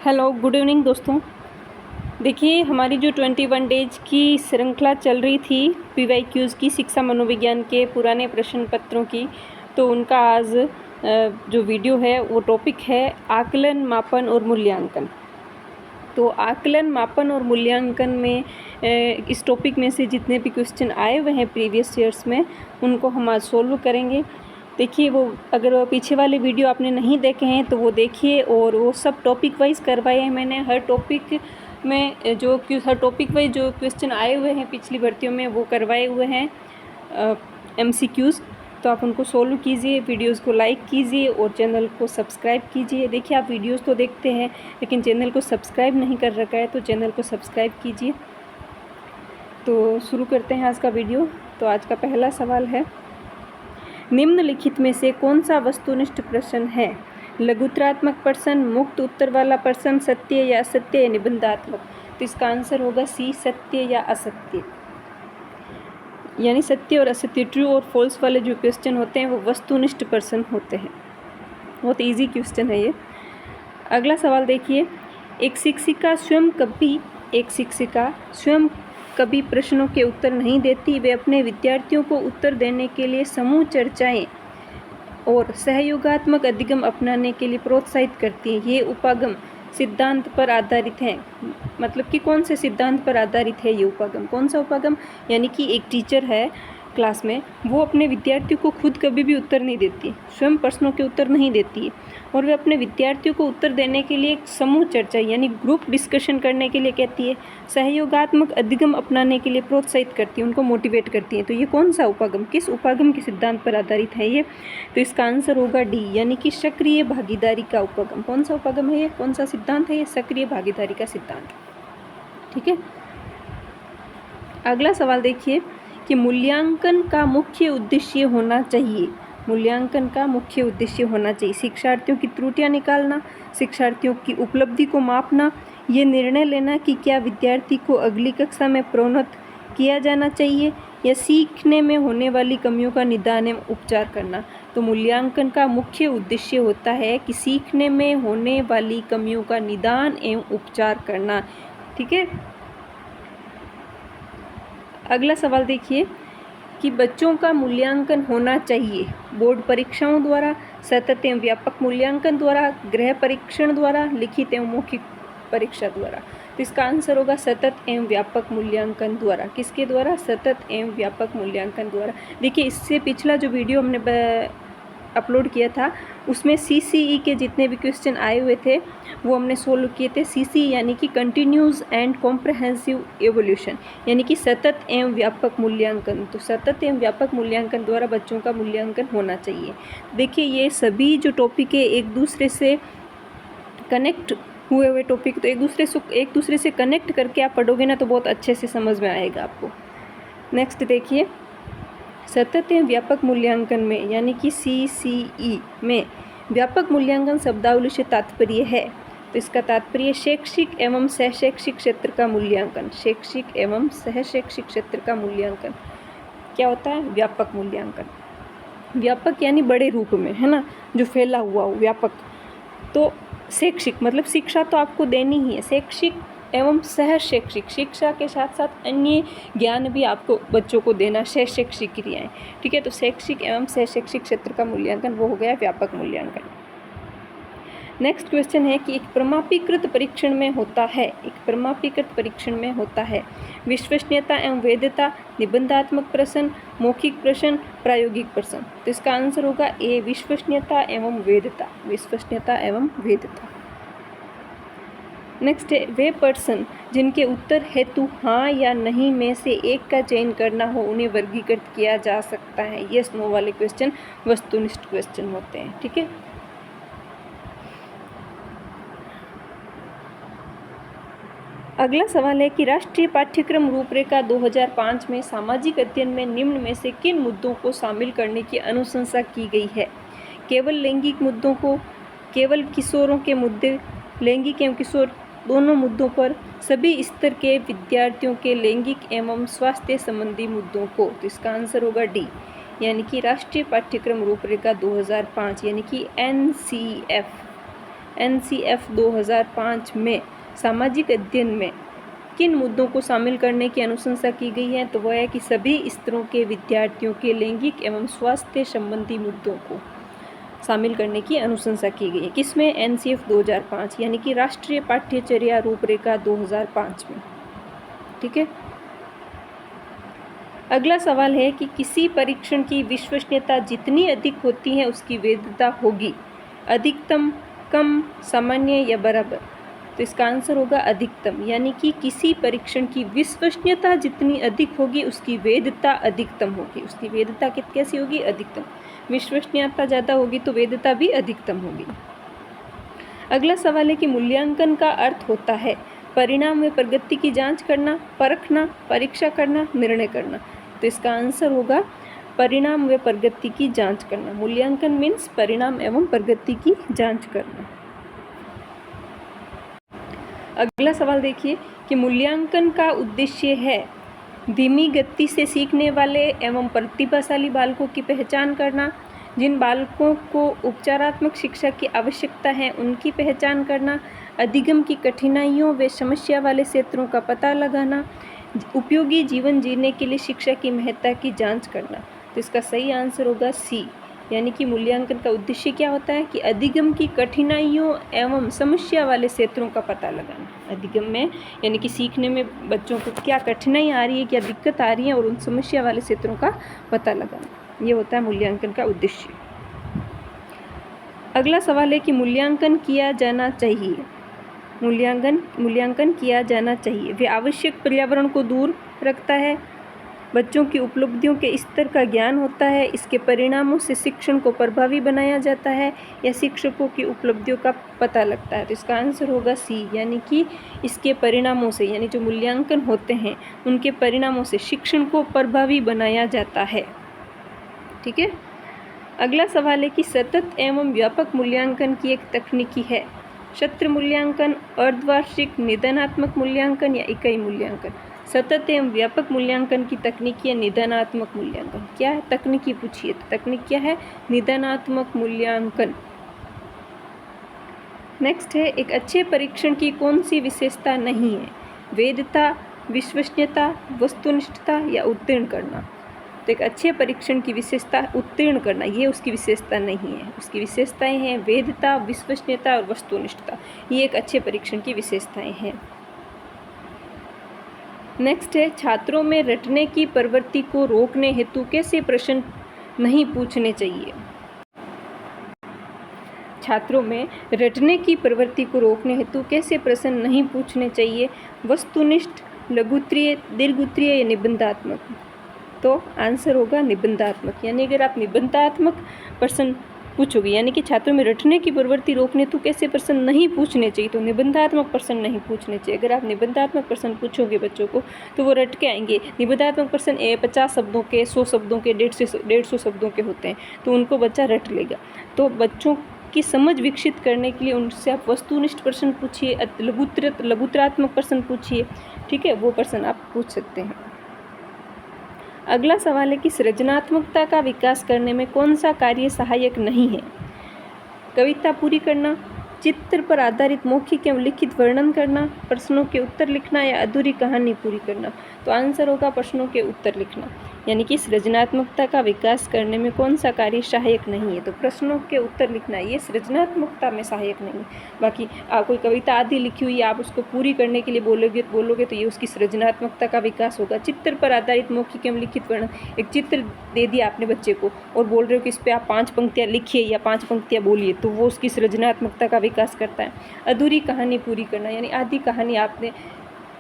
Hello good evening दोस्तों। देखिए हमारी जो 21 डेज की श्रृंखला चल रही थी PYQs की, शिक्षा मनोविज्ञान के पुराने प्रश्न पत्रों की, तो उनका आज जो वीडियो है वो टॉपिक है आकलन, मापन और मूल्यांकन। तो आकलन, मापन और मूल्यांकन में इस टॉपिक में से जितने भी क्वेश्चन आए हुए हैं प्रीवियस ईयर्स में, उनको हम आज सोल्व करेंगे। देखिए वो अगर पीछे वाले वीडियो आपने नहीं देखे हैं तो वो देखिए, और वो सब टॉपिक वाइज करवाए हैं मैंने। हर टॉपिक वाइज जो क्वेश्चन आए हुए हैं पिछली भर्तियों में वो करवाए हुए हैं MCQs। तो आप उनको सोल्व कीजिए, वीडियोस को लाइक कीजिए और चैनल को सब्सक्राइब कीजिए। देखिए आप वीडियोस तो देखते हैं लेकिन चैनल को सब्सक्राइब नहीं कर रखा है, तो चैनल को सब्सक्राइब कीजिए। तो शुरू करते हैं आज का वीडियो। तो आज का पहला सवाल है, निम्नलिखित में से कौन सा वस्तुनिष्ठ प्रश्न है? लघुत्तरात्मक प्रश्न, मुक्त उत्तर वाला प्रश्न, सत्य या असत्य या निबंधात्मक। तो इसका आंसर होगा सी, सत्य या असत्य। यानी सत्य और असत्य, ट्रू और फॉल्स वाले जो क्वेश्चन होते हैं वो वस्तुनिष्ठ प्रश्न होते हैं। बहुत इजी क्वेश्चन है ये। अगला सवाल देखिए, एक शिक्षिका स्वयं कभी प्रश्नों के उत्तर नहीं देती। वे अपने विद्यार्थियों को उत्तर देने के लिए समूह चर्चाएं और सहयोगात्मक अधिगम अपनाने के लिए प्रोत्साहित करती है। ये उपागम सिद्धांत पर आधारित हैं। मतलब कि कौन से सिद्धांत पर आधारित है ये उपागम? कौन सा उपागम? यानी कि एक टीचर है क्लास में, वो अपने विद्यार्थियों को खुद कभी भी उत्तर नहीं देती, स्वयं प्रश्नों के उत्तर नहीं देती है, और वे अपने विद्यार्थियों को उत्तर देने के लिए एक समूह चर्चा यानी ग्रुप डिस्कशन करने के लिए कहती है। सहयोगात्मक अधिगम अपनाने के लिए प्रोत्साहित करती है, उनको मोटिवेट करती है। तो ये कौन सा उपागम, किस उपागम के सिद्धांत पर आधारित है ये? तो इसका आंसर होगा डी, यानी कि सक्रिय भागीदारी का उपागम। कौन सा उपागम है ये, कौन सा सिद्धांत है ये? सक्रिय भागीदारी का सिद्धांत। ठीक है। अगला सवाल देखिए कि मूल्यांकन का मुख्य उद्देश्य होना चाहिए। मूल्यांकन का मुख्य उद्देश्य होना चाहिए शिक्षार्थियों की त्रुटियां निकालना, शिक्षार्थियों की उपलब्धि को मापना, ये निर्णय लेना कि क्या विद्यार्थी को अगली कक्षा में प्रोन्नत किया जाना चाहिए, या सीखने में होने वाली कमियों का निदान एवं उपचार करना। तो मूल्यांकन का मुख्य उद्देश्य होता है कि सीखने में होने वाली कमियों का निदान एवं उपचार करना। ठीक है। अगला सवाल देखिए कि बच्चों का मूल्यांकन होना चाहिए बोर्ड परीक्षाओं द्वारा, सतत एवं व्यापक मूल्यांकन द्वारा, गृह परीक्षण द्वारा, लिखित एवं मौखिक परीक्षा द्वारा। तो इसका आंसर होगा सतत एवं व्यापक मूल्यांकन द्वारा। किसके द्वारा? सतत एवं व्यापक मूल्यांकन द्वारा। देखिए इससे पिछला जो वीडियो हमने अपलोड किया था उसमें CCE के जितने भी क्वेश्चन आए हुए थे वो हमने सोल्व किए थे। CCE यानी कि कंटिन्यूस एंड कॉम्प्रहेंसिव एवोल्यूशन, यानी कि सतत एवं व्यापक मूल्यांकन। तो सतत एवं व्यापक मूल्यांकन द्वारा बच्चों का मूल्यांकन होना चाहिए। देखिए ये सभी जो टॉपिक है एक दूसरे से कनेक्ट हुए हुए टॉपिक, तो एक दूसरे से कनेक्ट करके आप पढ़ोगे ना तो बहुत अच्छे से समझ में आएगा आपको। नेक्स्ट देखिए, सतत एवं व्यापक मूल्यांकन में यानी कि CCE में व्यापक मूल्यांकन शब्दावली से तात्पर्य है। तो इसका तात्पर्य शैक्षिक एवं सहशैक्षिक क्षेत्र का मूल्यांकन। शैक्षिक एवं सहशैक्षिक क्षेत्र का मूल्यांकन क्या होता है? व्यापक मूल्यांकन। व्यापक यानी बड़े रूप में, है ना, जो फैला हुआ हो, व्यापक। तो शैक्षिक मतलब शिक्षा तो आपको देनी ही है, शैक्षिक एवं सहशैक्षिक, शिक्षा के साथ साथ अन्य ज्ञान भी आपको बच्चों को देना, सहशैक्षिक क्रियाएं। ठीक है। तो शैक्षिक एवं सहशैक्षिक क्षेत्र का मूल्यांकन वो हो गया व्यापक मूल्यांकन। नेक्स्ट क्वेश्चन है कि एक प्रमाणीकृत परीक्षण में होता है विश्वसनीयता एवं वैधता, निबंधात्मक प्रश्न, मौखिक प्रश्न, प्रायोगिक प्रश्न। तो इसका आंसर होगा ए, विश्वसनीयता एवं वैधता। विश्वसनीयता एवं वैधता। नेक्स्ट है, वे प्रश्न जिनके उत्तर हेतु हाँ या नहीं में से एक का चयन करना हो उन्हें वर्गीकृत किया जा सकता है। यस नो वाले क्वेश्चन वस्तुनिष्ठ क्वेश्चन होते हैं। ठीक है। अगला सवाल है कि राष्ट्रीय पाठ्यक्रम रूपरेखा 2005 में सामाजिक अध्ययन में निम्न में से किन मुद्दों को शामिल करने की अनुशंसा की गई है? केवल लैंगिक मुद्दों को, केवल किशोरों के मुद्दे, लैंगिक एवं किशोर दोनों मुद्दों पर, सभी स्तर के विद्यार्थियों के लैंगिक एवं स्वास्थ्य संबंधी मुद्दों को। तो इसका आंसर होगा डी, यानी कि राष्ट्रीय पाठ्यक्रम रूपरेखा 2005 यानी कि NCF NCF 2005 में सामाजिक अध्ययन में किन मुद्दों को शामिल करने की अनुशंसा की गई है? तो वह है कि सभी स्तरों के विद्यार्थियों के लैंगिक एवं स्वास्थ्य संबंधी मुद्दों को शामिल करने की अनुशंसा की गई है। किसमें? NCF 2005 यानी कि राष्ट्रीय पाठ्यचर्या रूपरेखा 2005 में। ठीक है। अगला सवाल है कि किसी परीक्षण की विश्वसनीयता जितनी अधिक होती है उसकी वैधता होगी। अधिकतम, कम, सामान्य या बराबर? तो इसका आंसर होगा अधिकतम, यानी कि किसी परीक्षण की विश्वसनीयता जितनी अधिक होगी उसकी वैधता अधिकतम होगी। उसकी वैधता कैसी होगी? अधिकतम। विश्वसनीयता ज़्यादा होगी तो वैधता भी अधिकतम होगी। अगला सवाल है कि मूल्यांकन का अर्थ होता है परिणाम व प्रगति की जांच करना, परखना, परीक्षा करना, निर्णय करना। तो इसका आंसर होगा परिणाम व प्रगति की जांच करना। मूल्यांकन मीन्स परिणाम एवं प्रगति की जांच करना। अगला सवाल देखिए कि मूल्यांकन का उद्देश्य है धीमी गति से सीखने वाले एवं प्रतिभाशाली बालकों की पहचान करना, जिन बालकों को उपचारात्मक शिक्षा की आवश्यकता है उनकी पहचान करना, अधिगम की कठिनाइयों व समस्या वाले क्षेत्रों का पता लगाना, उपयोगी जीवन जीने के लिए शिक्षा की महत्ता की जांच करना। तो इसका सही आंसर होगा सी, यानी कि मूल्यांकन का उद्देश्य क्या होता है कि अधिगम की कठिनाइयों एवं समस्या वाले क्षेत्रों का पता लगाना। अधिगम में यानी कि सीखने में बच्चों को क्या कठिनाई आ रही है, क्या दिक्कत आ रही है, और उन समस्या वाले क्षेत्रों का पता लगाना, ये होता है मूल्यांकन का उद्देश्य। अगला सवाल है कि मूल्यांकन किया जाना चाहिए। मूल्यांकन किया जाना चाहिए। वे आवश्यक पर्यावरण को दूर रखता है, बच्चों की उपलब्धियों के स्तर का ज्ञान होता है, इसके परिणामों से शिक्षण को प्रभावी बनाया जाता है, या शिक्षकों की उपलब्धियों का पता लगता है। तो इसका आंसर होगा सी, यानी कि इसके परिणामों से, यानी जो मूल्यांकन होते हैं उनके परिणामों से शिक्षण को प्रभावी बनाया जाता है। ठीक है। अगला सवाल है कि सतत एवं व्यापक मूल्यांकन की एक तकनीकी है सत्र मूल्यांकन, अर्धवार्षिक, निदानात्मक मूल्यांकन या इकाई मूल्यांकन। सतत एवं व्यापक मूल्यांकन की तकनीक या निदानात्मक मूल्यांकन। क्या है तकनीकी? पूछिए तो तकनीक क्या है? निदानात्मक मूल्यांकन। नेक्स्ट है एक अच्छे परीक्षण की कौन सी विशेषता नहीं है? वैधता, विश्वसनीयता, वस्तुनिष्ठता या उत्तीर्ण करना। तो एक अच्छे परीक्षण की विशेषता उत्तीर्ण करना, ये उसकी विशेषता नहीं है। उसकी विशेषताएं हैं वैधता, विश्वसनीयता और वस्तुनिष्ठता, ये एक अच्छे परीक्षण की विशेषताएं हैं। नेक्स्ट है छात्रों में रटने की प्रवृत्ति को रोकने हेतु कैसे प्रश्न नहीं पूछने चाहिए? छात्रों में रटने की प्रवृत्ति को रोकने हेतु कैसे प्रश्न नहीं पूछने चाहिए? वस्तुनिष्ठ, लघुत्तरीय, दीर्घोत्तरीय या निबंधात्मक? तो आंसर होगा निबंधात्मक। यानी अगर आप निबंधात्मक प्रश्न पूछोगे, यानी कि छात्रों में रटने की प्रवृत्ति रोकने तो कैसे प्रश्न नहीं पूछने चाहिए? तो निबंधात्मक प्रश्न नहीं पूछने चाहिए। अगर आप निबंधात्मक प्रश्न पूछोगे बच्चों को तो वो रट के आएंगे। निबंधात्मक प्रश्न 50 शब्दों के, 100 शब्दों के, 150 शब्दों के होते हैं, तो उनको बच्चा रट लेगा। तो बच्चों की समझ विकसित करने के लिए उनसे आप वस्तुनिष्ठ प्रश्न पूछिए, लघुत्तरात्मक प्रश्न पूछिए। ठीक है, वो प्रश्न आप पूछ सकते हैं। अगला सवाल है कि सृजनात्मकता का विकास करने में कौन सा कार्य सहायक नहीं है? कविता पूरी करना, चित्र पर आधारित मौखिक एवं लिखित वर्णन करना, प्रश्नों के उत्तर लिखना या अधूरी कहानी पूरी करना। तो आंसर होगा प्रश्नों के उत्तर लिखना। यानी कि सृजनात्मकता का विकास करने में कौन सा कार्य सहायक नहीं है? तो प्रश्नों के उत्तर लिखना, ये सृजनात्मकता में सहायक नहीं है। बाकी आप कोई कविता आदि लिखी हुई आप उसको पूरी करने के लिए बोलोगे तो ये उसकी सृजनात्मकता का विकास होगा। चित्र पर आधारित मौखिक एवं लिखित वर्णन, एक चित्र दे दिया आपने बच्चे को और बोल रहे हो कि इस पर आप 5 पंक्तियाँ लिखिए या 5 पंक्तियाँ बोलिए, तो वो उसकी सृजनात्मकता का विकास करता है। अधूरी कहानी पूरी करना, यानी आधी कहानी आपने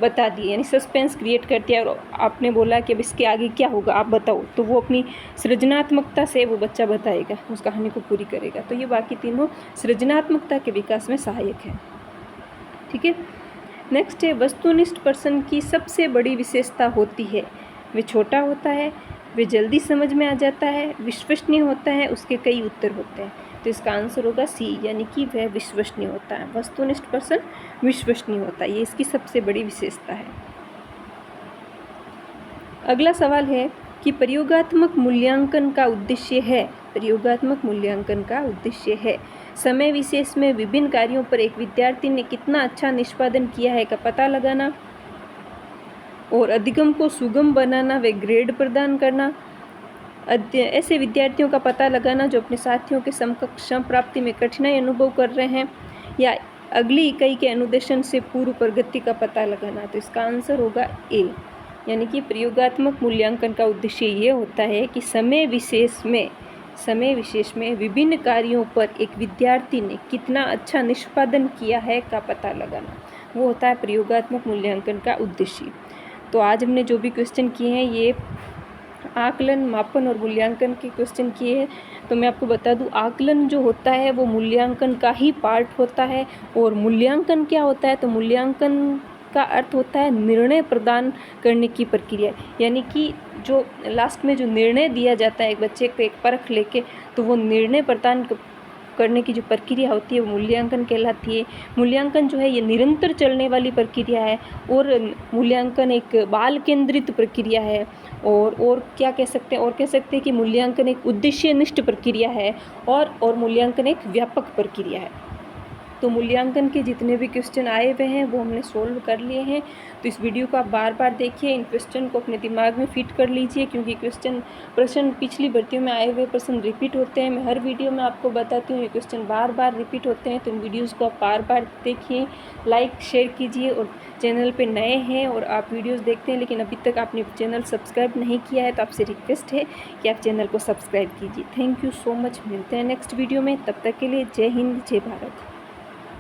बता दी, यानी सस्पेंस क्रिएट करती है और आपने बोला कि अब इसके आगे क्या होगा आप बताओ, तो वो अपनी सृजनात्मकता से वो बच्चा बताएगा, उस कहानी को पूरी करेगा। तो ये बाकी तीनों सृजनात्मकता के विकास में सहायक है। ठीक है। नेक्स्ट है वस्तुनिष्ठ पर्सन की सबसे बड़ी विशेषता होती है, वे छोटा होता है, वे जल्दी समझ में आ जाता है, विश्वसनीय होता है, उसके कई उत्तर होते हैं। तो इसका आंसर होगा सी, यानी कि वह विश्वसनीय होता है। वस्तुनिष्ठ पर्सन विश्वसनीय होता है, ये इसकी सबसे बड़ी विशेषता है। अगला सवाल है कि प्रयोगात्मक मूल्यांकन का उद्देश्य है समय विशेष में विभिन्न कार्यों पर एक विद्यार्थी ने कितना अच्छा निष्पादन किया है का पता लगाना, और अधिगम को सुगम बनाना व ग्रेड प्रदान करना। ऐसे विद्यार्थियों का पता लगाना जो अपने साथियों के समकक्ष प्राप्ति में कठिनाई अनुभव कर रहे हैं, या अगली इकाई के अनुदेशन से पूर्व प्रगति का पता लगाना। तो इसका आंसर होगा ए, यानी कि प्रयोगात्मक मूल्यांकन का उद्देश्य ये होता है कि समय विशेष में विभिन्न कार्यों पर एक विद्यार्थी ने कितना अच्छा निष्पादन किया है का पता लगाना, वो होता है प्रयोगात्मक मूल्यांकन का उद्देश्य। तो आज हमने जो भी क्वेश्चन किए हैं ये आकलन, मापन और मूल्यांकन के क्वेश्चन किए हैं। तो मैं आपको बता दूं, आकलन जो होता है वो मूल्यांकन का ही पार्ट होता है। और मूल्यांकन क्या होता है, तो मूल्यांकन का अर्थ होता है निर्णय प्रदान करने की प्रक्रिया, यानी कि जो लास्ट में जो निर्णय दिया जाता है एक बच्चे को एक परख लेके, तो वो निर्णय प्रदान करने की जो प्रक्रिया होती है वो मूल्यांकन कहलाती है। मूल्यांकन जो है ये निरंतर चलने वाली प्रक्रिया है, और मूल्यांकन एक बाल केंद्रित प्रक्रिया है। और क्या कह सकते हैं, और कह सकते हैं कि मूल्यांकन एक उद्देश्यनिष्ठ प्रक्रिया है, और मूल्यांकन एक व्यापक प्रक्रिया है। तो मूल्यांकन के जितने भी क्वेश्चन आए हुए हैं वो हमने सोल्व कर लिए हैं। तो इस वीडियो को आप बार बार देखिए, इन क्वेश्चन को अपने दिमाग में फिट कर लीजिए, क्योंकि प्रश्न पिछली भर्तियों में आए हुए प्रश्न रिपीट होते हैं। मैं हर वीडियो में आपको बताती हूँ ये क्वेश्चन बार बार रिपीट होते हैं। तो इन वीडियोज़ को आप बार बार देखिए, लाइक शेयर कीजिए। और चैनल पर नए हैं और आप वीडियोज़ देखते हैं लेकिन अभी तक आपने चैनल सब्सक्राइब नहीं किया है, तो आपसे रिक्वेस्ट है कि आप चैनल को सब्सक्राइब कीजिए। Thank you so much. मिलते हैं नेक्स्ट वीडियो में, तब तक के लिए जय हिंद, जय भारत।